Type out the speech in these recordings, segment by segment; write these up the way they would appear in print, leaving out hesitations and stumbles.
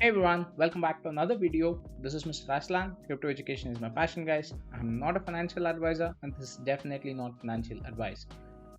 Everyone, welcome back to another video. This is Mr. Aslan. Crypto education is my passion, guys. I'm not a financial advisor and this is definitely not financial advice.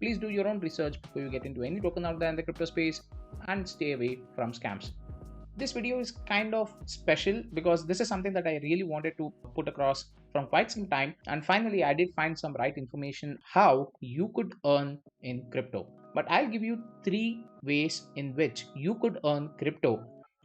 Please do your own research before you get into any token out there in the crypto space and stay away from scams. This video is kind of special because this is something that I really wanted to put across from quite some time, and finally I did find some right information how you could earn in crypto. But I'll give you 3 ways in which you could earn crypto,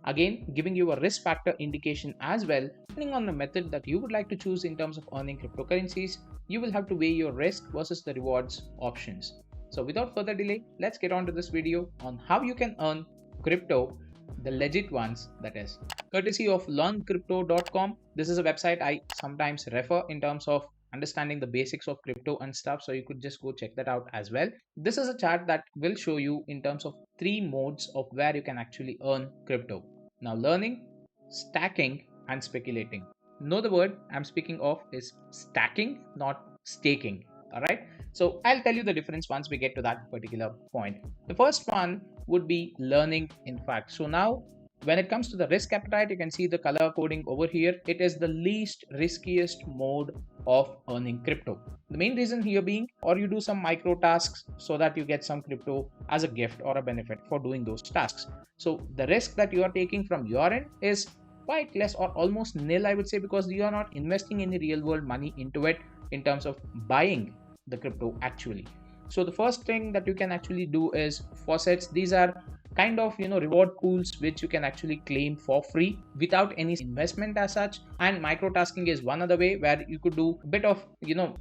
again giving you a risk factor indication as well. Depending on the method that you would like to choose in terms of earning cryptocurrencies, you will have to weigh your risk versus the rewards options. So without further delay, let's get on to this video on how you can earn crypto, the legit ones, that is courtesy of learncrypto.com. This is a website I sometimes refer in terms of understanding the basics of crypto and stuff, so you could just go check that out as well. This is a chart that will show you in terms of 3 modes of where you can actually earn crypto. Now, learning, stacking and speculating. Know the word I'm speaking of is stacking, not staking. All right, so I'll tell you the difference once we get to that particular point. The first one would be learning, in fact. So now when it comes to the risk appetite, you can see the color coding over here. It is the least riskiest mode of earning crypto. The main reason here being, or you do some micro tasks so that you get some crypto as a gift or a benefit for doing those tasks. So the risk that you are taking from your end is quite less or almost nil, I would say, because you are not investing any real world money into it in terms of buying the crypto actually. So the first thing that you can actually do is faucets. These are kind of reward pools which you can actually claim for free without any investment as such. And microtasking is one other way where you could do a bit of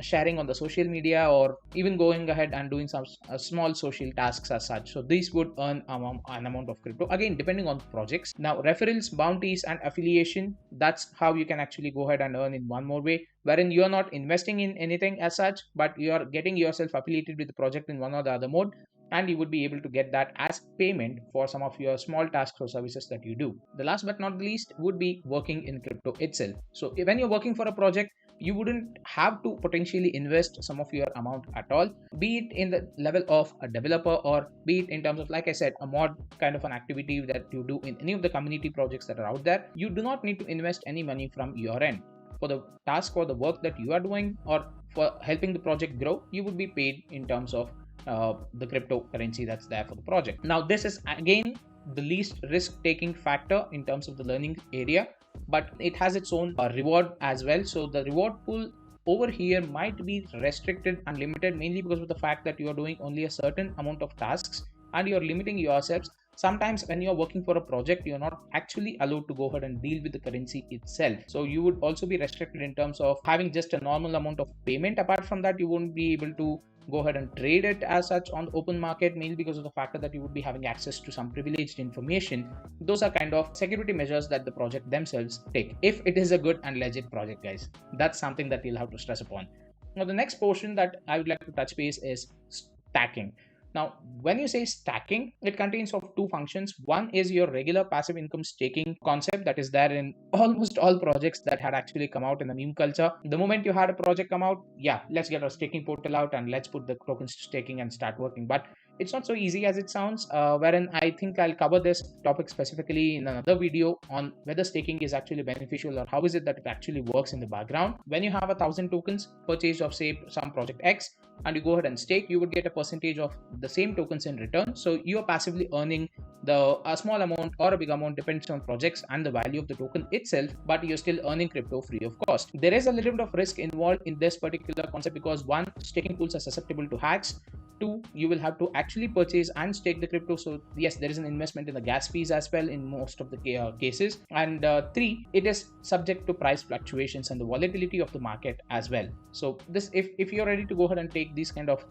sharing on the social media, or even going ahead and doing some small social tasks as such. So these would earn an amount of crypto, again depending on projects. Now referrals, bounties and affiliation, that's how you can actually go ahead and earn in one more way, wherein you are not investing in anything as such, but you are getting yourself affiliated with the project in one or the other mode, and you would be able to get that as payment for some of your small tasks or services that you do. The last but not the least would be working in crypto itself. So when you're working for a project, you wouldn't have to potentially invest some of your amount at all, be it in the level of a developer or be it in terms of, like I said, a mod kind of an activity that you do in any of the community projects that are out there. You do not need to invest any money from your end. For the task or the work that you are doing or for helping the project grow, you would be paid in terms of the cryptocurrency that's there for the project. Now this is again the least risk taking factor in terms of the learning area, but it has its own reward as well. So the reward pool over here might be restricted and limited, mainly because of the fact that you are doing only a certain amount of tasks and you're limiting yourselves. Sometimes when you're working for a project, you're not actually allowed to go ahead and deal with the currency itself. So you would also be restricted in terms of having just a normal amount of payment. Apart from that, you won't be able to go ahead and trade it as such on the open market, mainly because of the fact that you would be having access to some privileged information. Those are kind of security measures that the project themselves take, if it is a good and legit project, guys. That's something that you'll have to stress upon. Now the next portion that I would like to touch base is stacking. Now, when you say stacking, it contains of 2 functions. One is your regular passive income staking concept that is there in almost all projects that had actually come out in the meme culture. The moment you had a project come out, yeah, let's get a staking portal out and let's put the tokens to staking and start working. But it's not so easy as it sounds, wherein I think I'll cover this topic specifically in another video on whether staking is actually beneficial or how is it that it actually works in the background. When you have 1,000 tokens purchased of say some project X and you go ahead and stake, you would get a percentage of the same tokens in return. So you are passively earning a small amount or a big amount, depends on projects and the value of the token itself, but you're still earning crypto free of cost. There is a little bit of risk involved in this particular concept because 1, staking pools are susceptible to hacks. 2, you will have to actually purchase and stake the crypto. So yes, there is an investment in the gas fees as well in most of the cases. And 3, it is subject to price fluctuations and the volatility of the market as well. So this, if you're ready to go ahead and take these kind of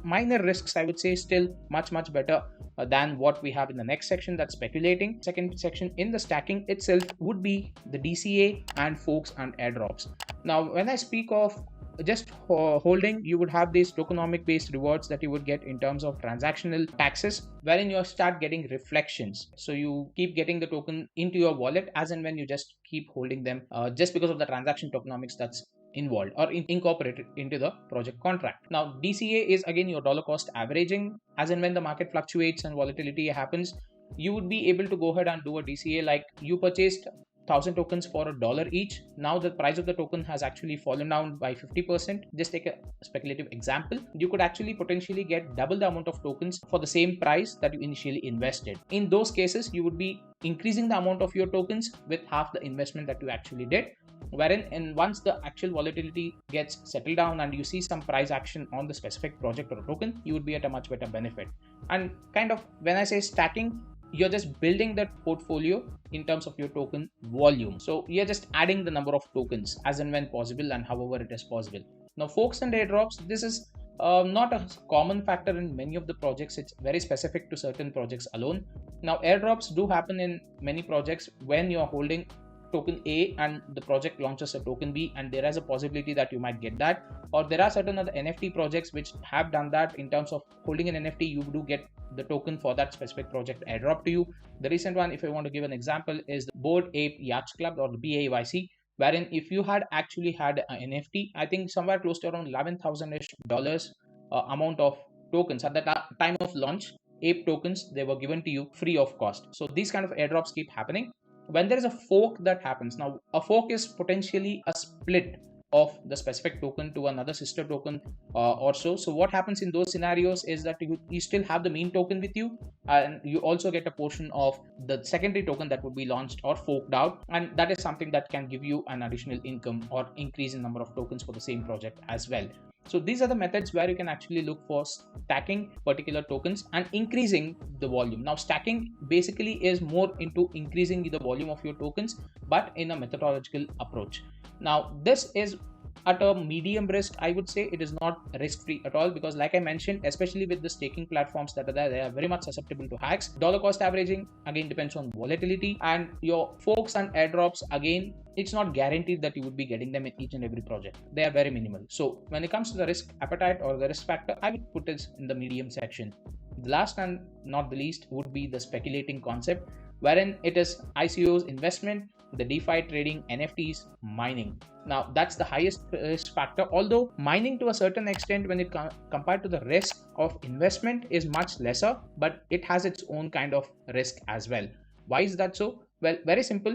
minor risks, I would say still much better than what we have in the next section, that's speculating. Second section in the stacking itself would be the DCA and forks and airdrops. Now when I speak of just holding, you would have these tokenomic based rewards that you would get in terms of transactional taxes, wherein you start getting reflections. So you keep getting the token into your wallet as and when you just keep holding them, just because of the transaction tokenomics that's involved or incorporated into the project contract. Now DCA is again your dollar cost averaging. As and when the market fluctuates and volatility happens, you would be able to go ahead and do a DCA like you purchased 1000 tokens for $1 each. Now the price of the token has actually fallen down by 50%. Just take a speculative example. You could actually potentially get double the amount of tokens for the same price that you initially invested. In those cases, you would be increasing the amount of your tokens with half the investment that you actually did. Wherein, and once the actual volatility gets settled down and you see some price action on the specific project or token, you would be at a much better benefit. And kind of when I say stacking, you're just building that portfolio in terms of your token volume. So you're just adding the number of tokens as and when possible and however it is possible. Now forks and airdrops, this is not a common factor in many of the projects. It's very specific to certain projects alone. Now airdrops do happen in many projects when you're holding token A and the project launches a token B, and there is a possibility that you might get that. Or there are certain other NFT projects which have done that. In terms of holding an NFT, you do get the token for that specific project airdrop to you. The recent one, if I want to give an example, is the Bored Ape Yacht Club, or the BAYC, wherein if you had actually had an NFT, I think somewhere close to around $11,000 amount of tokens at the time of launch, ape tokens, they were given to you free of cost. So these kind of airdrops keep happening. When there is a fork that happens, now a fork is potentially a split of the specific token to another sister token or so. So what happens in those scenarios is that you still have the main token with you, and you also get a portion of the secondary token that would be launched or forked out, and that is something that can give you an additional income or increase in number of tokens for the same project as well. So these are the methods where you can actually look for stacking particular tokens and increasing the volume. Now stacking basically is more into increasing the volume of your tokens, but in a methodological approach. Now this is at a medium risk, I would say. It is not risk free at all, because like I mentioned, especially with the staking platforms that are there, they are very much susceptible to hacks. Dollar cost averaging again depends on volatility, and your forks and airdrops, again, it's not guaranteed that you would be getting them in each and every project. They are very minimal. So when it comes to the risk appetite or the risk factor, I would put it in the medium section. The last and not the least would be the speculating concept, wherein it is ICOs, investment, the DeFi trading, NFTs, mining. Now that's the highest risk factor, although mining to a certain extent, when it compared to the risk of investment, is much lesser, but it has its own kind of risk as well. Why is that so? Well, very simple.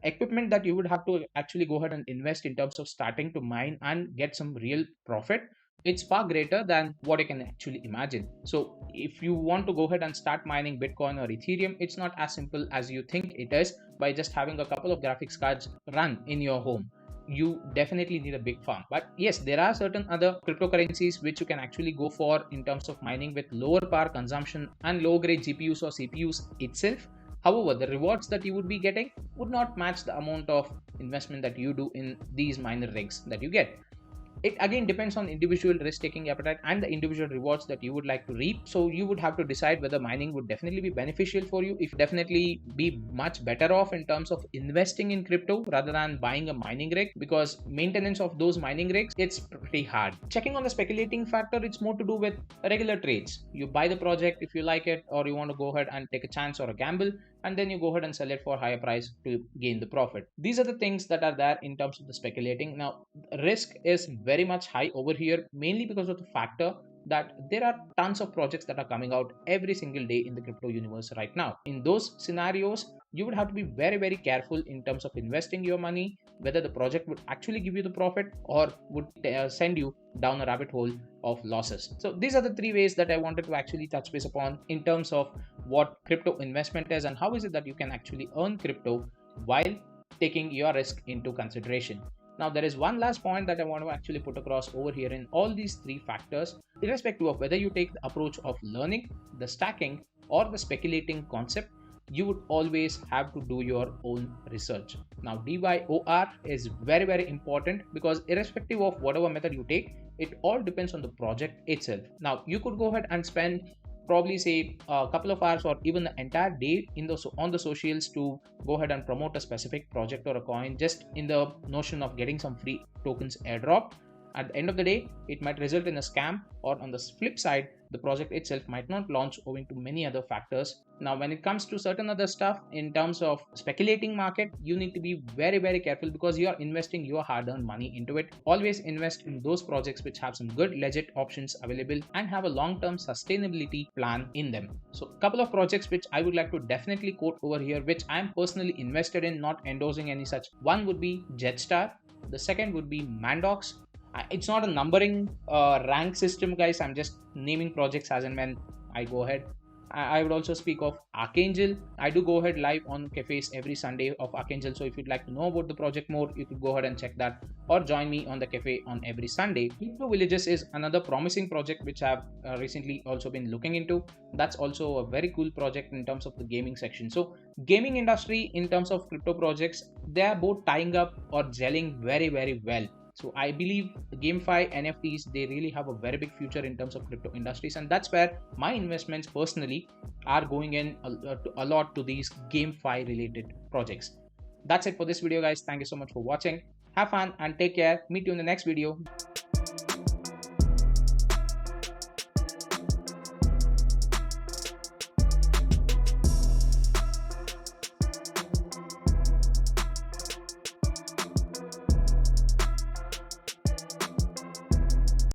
Equipment that you would have to actually go ahead and invest in terms of starting to mine and get some real profit, it's far greater than what you can actually imagine. So if you want to go ahead and start mining Bitcoin or Ethereum, it's not as simple as you think it is by just having a couple of graphics cards run in your home. You definitely need a big farm. But yes, there are certain other cryptocurrencies which you can actually go for in terms of mining with lower power consumption and low grade GPUs or CPUs itself. However, the rewards that you would be getting would not match the amount of investment that you do in these miner rigs that you get. It again depends on individual risk-taking appetite and the individual rewards that you would like to reap. So you would have to decide whether mining would definitely be beneficial for you, if definitely be much better off in terms of investing in crypto rather than buying a mining rig, because maintenance of those mining rigs, it's pretty hard. Checking on the speculating factor, it's more to do with regular trades. You buy the project if you like it, or you want to go ahead and take a chance or a gamble, and then you go ahead and sell it for a higher price to gain the profit. These are the things that are there in terms of the speculating. Now, risk is very much high over here, mainly because of the factor that there are tons of projects that are coming out every single day in the crypto universe right now. In those scenarios, you would have to be very, very careful in terms of investing your money, whether the project would actually give you the profit or would send you down a rabbit hole of losses. So these are the three ways that I wanted to actually touch base upon in terms of what crypto investment is and how is it that you can actually earn crypto while taking your risk into consideration. Now, there is one last point that I want to actually put across over here. In all these three factors, irrespective of whether you take the approach of learning, the stacking, or the speculating concept, you would always have to do your own research. Now, DYOR is very, very important, because irrespective of whatever method you take, it all depends on the project itself. Now, you could go ahead and spend probably say a couple of hours or even the entire day on the socials to go ahead and promote a specific project or a coin, just in the notion of getting some free tokens airdrop. At the end of the day, it might result in a scam, or on the flip side, the project itself might not launch owing to many other factors. Now, when it comes to certain other stuff in terms of speculating market, you need to be very, very careful because you are investing your hard-earned money into it. Always invest in those projects which have some good legit options available and have a long-term sustainability plan in them. So a couple of projects which I would like to definitely quote over here, which I am personally invested in, not endorsing any such. One would be JEDSTAR. The second would be Mandox. It's not a numbering rank system, guys. I'm just naming projects as and when I go ahead. I would also speak of ARCHANGEL. I do go ahead live on cafes every Sunday of ARCHANGEL. So if you'd like to know about the project more, you could go ahead and check that, or join me on the cafe on every Sunday. Crypto Villages is another promising project which I've recently also been looking into. That's also a very cool project in terms of the gaming section. So gaming industry in terms of crypto projects, they are both tying up or gelling very, very well. So I believe the GameFi NFTs, they really have a very big future in terms of crypto industries, and that's where my investments personally are going in a lot to these GameFi related projects. That's it for this video, guys. Thank you so much for watching. Have fun and take care. Meet you in the next video.